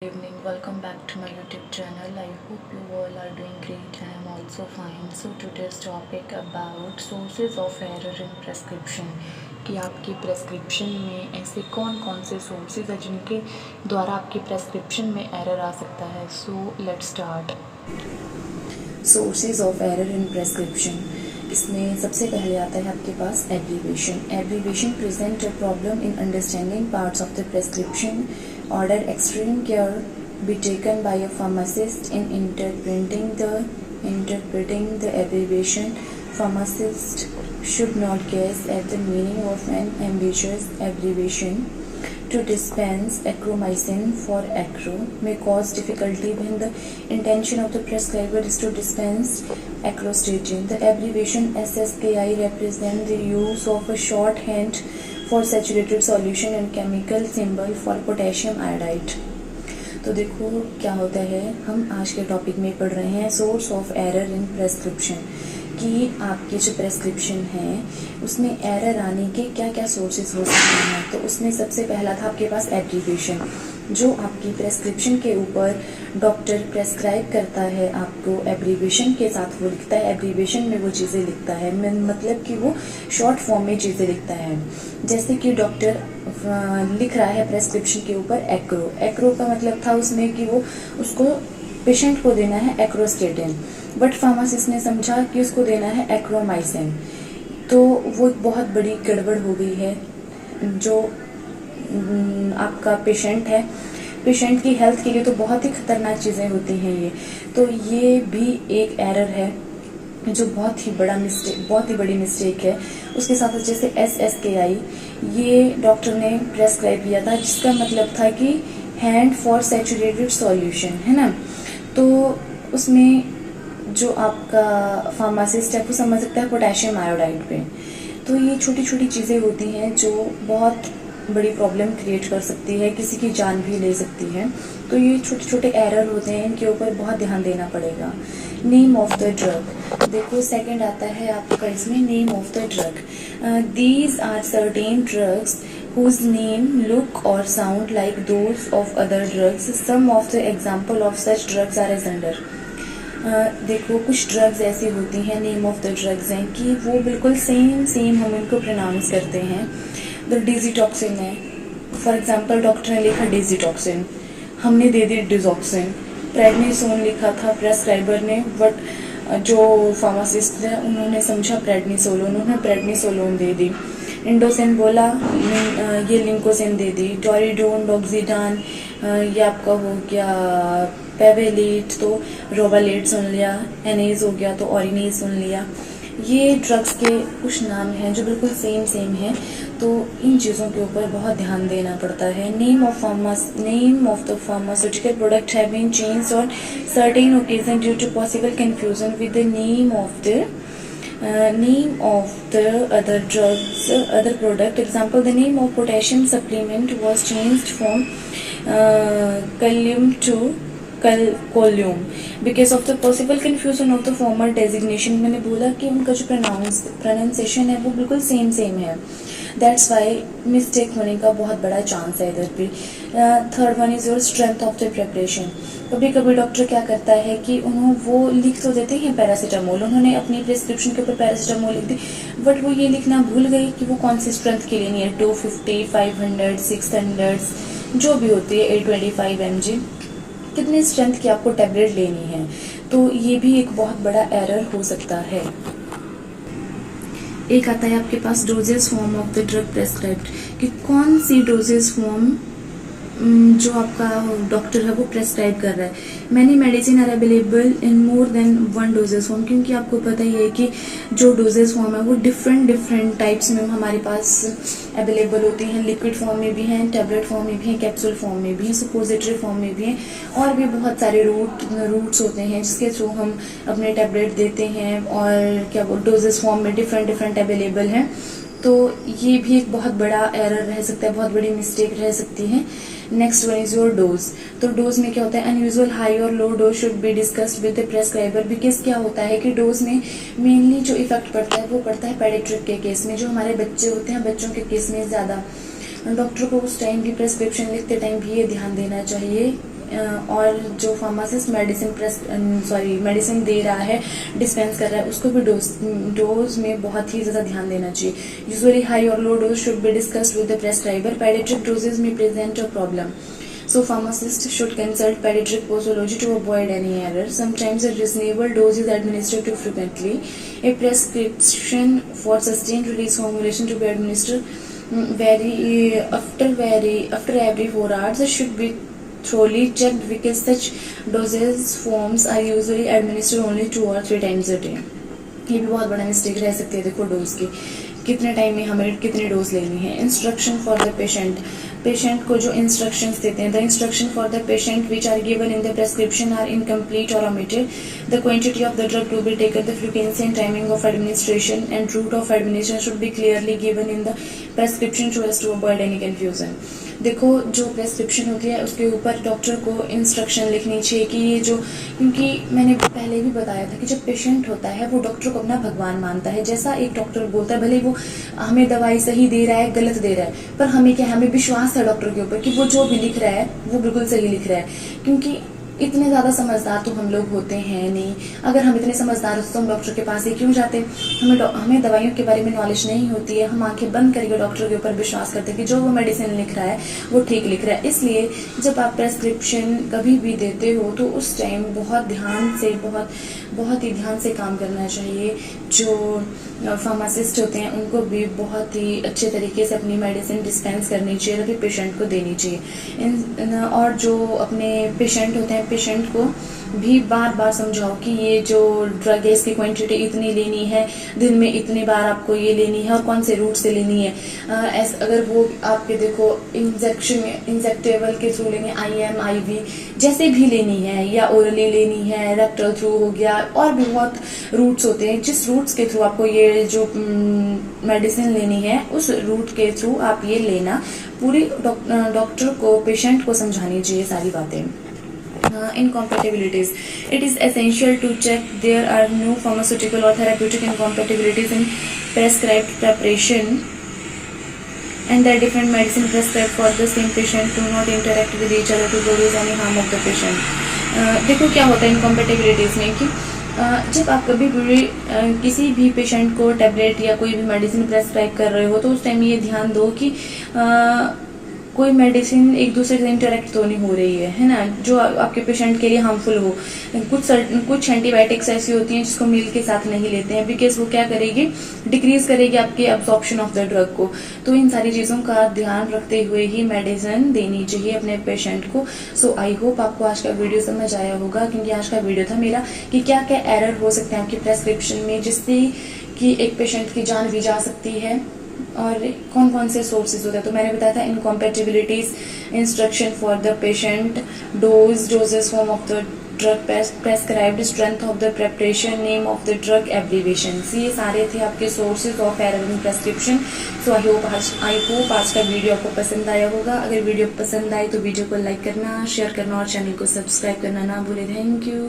Evening, welcome back to my YouTube channel. I hope you all are doing great and I'm also fine. So today's topic about sources of error in prescription, कि आपकी prescription में ऐसे कौन कौन से sources हैं जिनके द्वारा आपकी प्रेस्क्रिप्शन में एरर आ सकता है. So let's start. Sources of error in prescription, इसमें सबसे पहले आता है आपके पास abbreviation. Abbreviation present a problem in understanding parts of the prescription. Order extreme care be taken by a pharmacist in interpreting the abbreviation. Pharmacist should not guess at the meaning of an ambiguous abbreviation. To dispense acromycin for acro may cause difficulty when the intention of the prescriber is to dispense acrostatin. The abbreviation SSKI represents the use of a shorthand for saturated solution and chemical symbol for potassium iodide. तो देखो क्या होता है, हम आज के topic में पढ़ रहे हैं source of error in prescription, कि आपकी जो प्रेस्क्रिप्शन है उसमें एरर आने के क्या क्या सोर्सेज हो सकते हैं. तो उसमें सबसे पहला था आपके पास एब्रीविएशन, जो आपकी प्रेस्क्रिप्शन के ऊपर डॉक्टर प्रेस्क्राइब करता है आपको एब्रीविएशन के साथ वो लिखता है. एब्रीविएशन में वो चीज़ें लिखता है, मतलब कि वो शॉर्ट फॉर्म में चीज़ें लिखता है. जैसे कि डॉक्टर लिख रहा है प्रेस्क्रिप्शन के ऊपर एक्रो. एक्रो का मतलब था उसमें कि वो उसको पेशेंट को देना है एक्रोस्टेटिन, बट फार्मासिस्ट ने समझा कि उसको देना है एक्रोमाइसिन. तो वो बहुत बड़ी गड़बड़ हो गई है. जो आपका पेशेंट है, पेशेंट की हेल्थ के लिए तो बहुत ही खतरनाक चीज़ें होती हैं ये. तो ये भी एक एरर है जो बहुत ही बड़ी मिस्टेक है. उसके साथ जैसे SSKI, ये डॉक्टर ने प्रेस्क्राइब किया था, जिसका मतलब था कि हैंड फॉर सैचुरेटेड सॉल्यूशन, है ना. तो उसमें जो आपका फार्मासिस्ट है वो समझ सकता है पोटेशियम आयोडाइड पे. तो ये छोटी छोटी चीज़ें होती हैं जो बहुत बड़ी प्रॉब्लम क्रिएट कर सकती है, किसी की जान भी ले सकती है. तो ये छोटे छोटे एरर होते हैं, इनके ऊपर बहुत ध्यान देना पड़ेगा. नेम ऑफ द ड्रग, देखो सेकंड आता है आपका इसमें name of the drug. These are certain drugs whose name, look or sound like those of other drugs. Some of the example of such drugs are as under. देखो कुछ drugs ऐसी होती हैं, नेम ऑफ द ड्रग्स हैं कि वो बिल्कुल same हम इनको प्रोनाउंस करते हैं. द डिजीटॉक्सिन है, फॉर एग्जांपल डॉक्टर ने लिखा डिजीटॉक्सिन, हमने दे दी डिजॉक्सिन. प्रेडनिसोन लिखा था प्रेस्क्राइबर ने, बट जो फार्मासिस्ट है उन्होंने समझा प्रेडनिसोलोन, उन्होंने प्रेडनिसोलोन दे दी. इंडोसिन बोला, ये लिंकोसिन दे दी. टोरिडोन, डॉक्सीडान, ये आपका हो गया पेवेलेट, तो रोवालेट सुन लिया. एनेज हो गया तो ऑरिनेज सुन लिया. ये ड्रग्स के कुछ नाम हैं जो बिल्कुल सेम हैं. तो इन चीज़ों के ऊपर बहुत ध्यान देना पड़ता है. Name of the pharmaceutical product have been changed on certain occasion due to possible confusion with the name of the other drugs, other product. Example, the name of potassium supplement was changed from Kalium to Colium because of the possible confusion of the former designation. मैंने बोला कि उनका जो pronunciation है वो बिल्कुल same है. That's why mistake होने का बहुत बड़ा चांस है इधर भी. Third one is your strength of the preparation. कभी कभी डॉक्टर क्या करता है कि वो लिख तो देते हैं पैरासीटामोल, उन्होंने अपनी प्रिस्क्रिप्शन के ऊपर पैरासीटामोल लिख दी, बट वो ये लिखना भूल गई कि वो कौन सी स्ट्रेंथ के लेनी है. 250, 500, 600 जो भी होती है, 825 mg, कितनी स्ट्रेंथ की आपको टैबलेट लेनी है. तो ये भी एक बहुत बड़ा एरर हो सकता है. एक आता है आपके पास doses form of the drug prescribed, कि कौन सी डोजेस फॉर्म जो आपका डॉक्टर है वो प्रेस्क्राइब कर रहा है. Many medicine are available in more than one doses form, क्योंकि आपको पता ही है कि जो डोजेस फॉर्म है वो डिफरेंट टाइप्स में हमारे पास अवेलेबल होती हैं. लिक्विड फॉर्म में भी हैं, टैबलेट फॉर्म में भी हैं, कैप्सूल फॉर्म में भी हैं, सुपोजिटरी फॉर्म में भी हैं, और भी बहुत सारे रूट्स होते हैं जिसके थ्रू हम अपने टैबलेट देते हैं. और क्या डोजेस फॉर्म में डिफरेंट अवेलेबल हैं. तो ये भी एक बहुत बड़ा एरर रह सकता है, बहुत बड़ी मिस्टेक रह सकती है. Next one is your dose. तो डोज में क्या होता है, अनयूजुअल हाई और low dose should be discussed with the prescriber. Because क्या होता है कि डोज में मेनली जो इफेक्ट पड़ता है वो पड़ता है पेडियाट्रिक के केस में, जो हमारे बच्चे होते हैं, बच्चों के केस में ज़्यादा. डॉक्टर को उस टाइम भी प्रेस्क्रिप्शन लिखते टाइम भी ये ध्यान देना चाहिए और जो फार्मासिस्ट मेडिसिन दे रहा है, डिस्पेंस कर रहा है, उसको भी डोज में बहुत ही ज़्यादा ध्यान देना चाहिए. यूजुअली हाई और low dose should be discussed with the prescriber. Paediatric doses में present a problem, so pharmacists should consult pediatric posology to avoid any error. Sometimes a reasonable dose is administered too frequently. A prescription for sustained release formulation to be administered after every 4 hours should be thoroughly checked because such dosage forms are usually administered only 2 or 3 times a day. ये भी बहुत बड़ा mistake रह सकती है. देखो dose की कितने टाइम में हमें कितनी डोज लेनी है. Instruction for the patient, patient को जो इंस्ट्रक्शंस देते हैं. The instruction for the patient which are given in the prescription are incomplete और omitted. The quantity of the drug to be taken, the frequency and timing of administration and route of administration should be clearly given in the prescription so as to avoid any confusion. देखो जो prescription होती है उसके ऊपर doctor को instruction लिखनी चाहिए कि ये जो, क्योंकि मैंने पहले भी बताया था कि जब पेशेंट होता है वो डॉक्टर को अपना भगवान मानता है. जैसा एक डॉक्टर बोलता है, भले वो हमें दवाई सही दे रहा है गलत दे रहा है, पर हमें क्या, हमें विश्वास है डॉक्टर के ऊपर कि वो जो भी लिख रहा है वो बिल्कुल सही लिख रहा है. क्योंकि इतने ज़्यादा समझदार तो हम लोग होते हैं नहीं. अगर हम इतने समझदार होते तो हम डॉक्टर के पास ही क्यों जाते. हमें दवाइयों के बारे में नॉलेज नहीं होती है. हम आंखें बंद करके डॉक्टर के ऊपर विश्वास करते हैं कि जो वो मेडिसिन लिख रहा है वो ठीक लिख रहा है. इसलिए जब आप प्रेस्क्रिप्शन कभी भी देते हो तो उस टाइम बहुत ही ध्यान से काम करना चाहिए. जो फार्मासिस्ट होते हैं उनको भी बहुत ही अच्छे तरीके से अपनी मेडिसिन डिस्पेंस करनी चाहिए, तभी पेशेंट को देनी चाहिए. और जो अपने पेशेंट होते हैं, पेशेंट को भी बार बार समझाओ कि ये जो ड्रग है इसकी क्वांटिटी इतनी लेनी है, दिन में इतनी बार आपको ये लेनी है और कौन से रूट से लेनी है. अगर वो आपके देखो इंजेक्टेबल के थ्रू लेनी है, IM IV जैसे भी लेनी है, या ओरली लेनी है, रेक्टल थ्रू हो गया, और भी बहुत रूट्स होते हैं. जिस रूट्स के थ्रू आपको ये जो मेडिसिन लेनी है उस रूट के थ्रू आप ये लेना. पूरी डॉक्टर को, पेशेंट को समझानी चाहिए सारी बातें. Incompatibilities. It is essential to check there are no pharmaceutical or therapeutic incompatibilities in prescribed preparation, and that different medicine prescribed for the same patient do not interact with each other to produce any harm of the patient. देखो क्या होता है इनकॉम्पेटिबिलिटीज में कि जब आप कभी भी किसी भी पेशेंट को टैबलेट या कोई भी मेडिसिन प्रेस्क्राइब कर रहे हो तो उस टाइम ये ध्यान दो कि कोई मेडिसिन एक दूसरे से इंटरेक्ट तो नहीं हो रही है ना, जो आपके पेशेंट के लिए हार्मफुल हो. कुछ एंटीबायोटिक्स ऐसी होती हैं जिसको मील के साथ नहीं लेते हैं, बिकॉज वो क्या करेगी, डिक्रीज करेगी आपके एब्जॉर्प्शन ऑफ द ड्रग को. तो इन सारी चीज़ों का ध्यान रखते हुए ही मेडिसिन देनी चाहिए अपने पेशेंट को. सो आई होप आपको आज का वीडियो समझ आया होगा, क्योंकि आज का वीडियो था मेरा कि क्या क्या एरर हो सकते हैं आपकी प्रेस्क्रिप्शन में जिससे कि एक पेशेंट की जान भी जा सकती है, और कौन कौन से सोर्सेज होते हैं. तो मैंने बताया था incompatibilities, instruction for the patient, doses form of the drug prescribed, strength of the preparation, name of the drug, abbreviation. ये सारे थे आपके sources of error in prescription. So I hope आज का वीडियो आपको पसंद आया होगा. अगर वीडियो पसंद आए तो वीडियो को लाइक करना, शेयर करना और चैनल को सब्सक्राइब करना ना भूले. Thank you.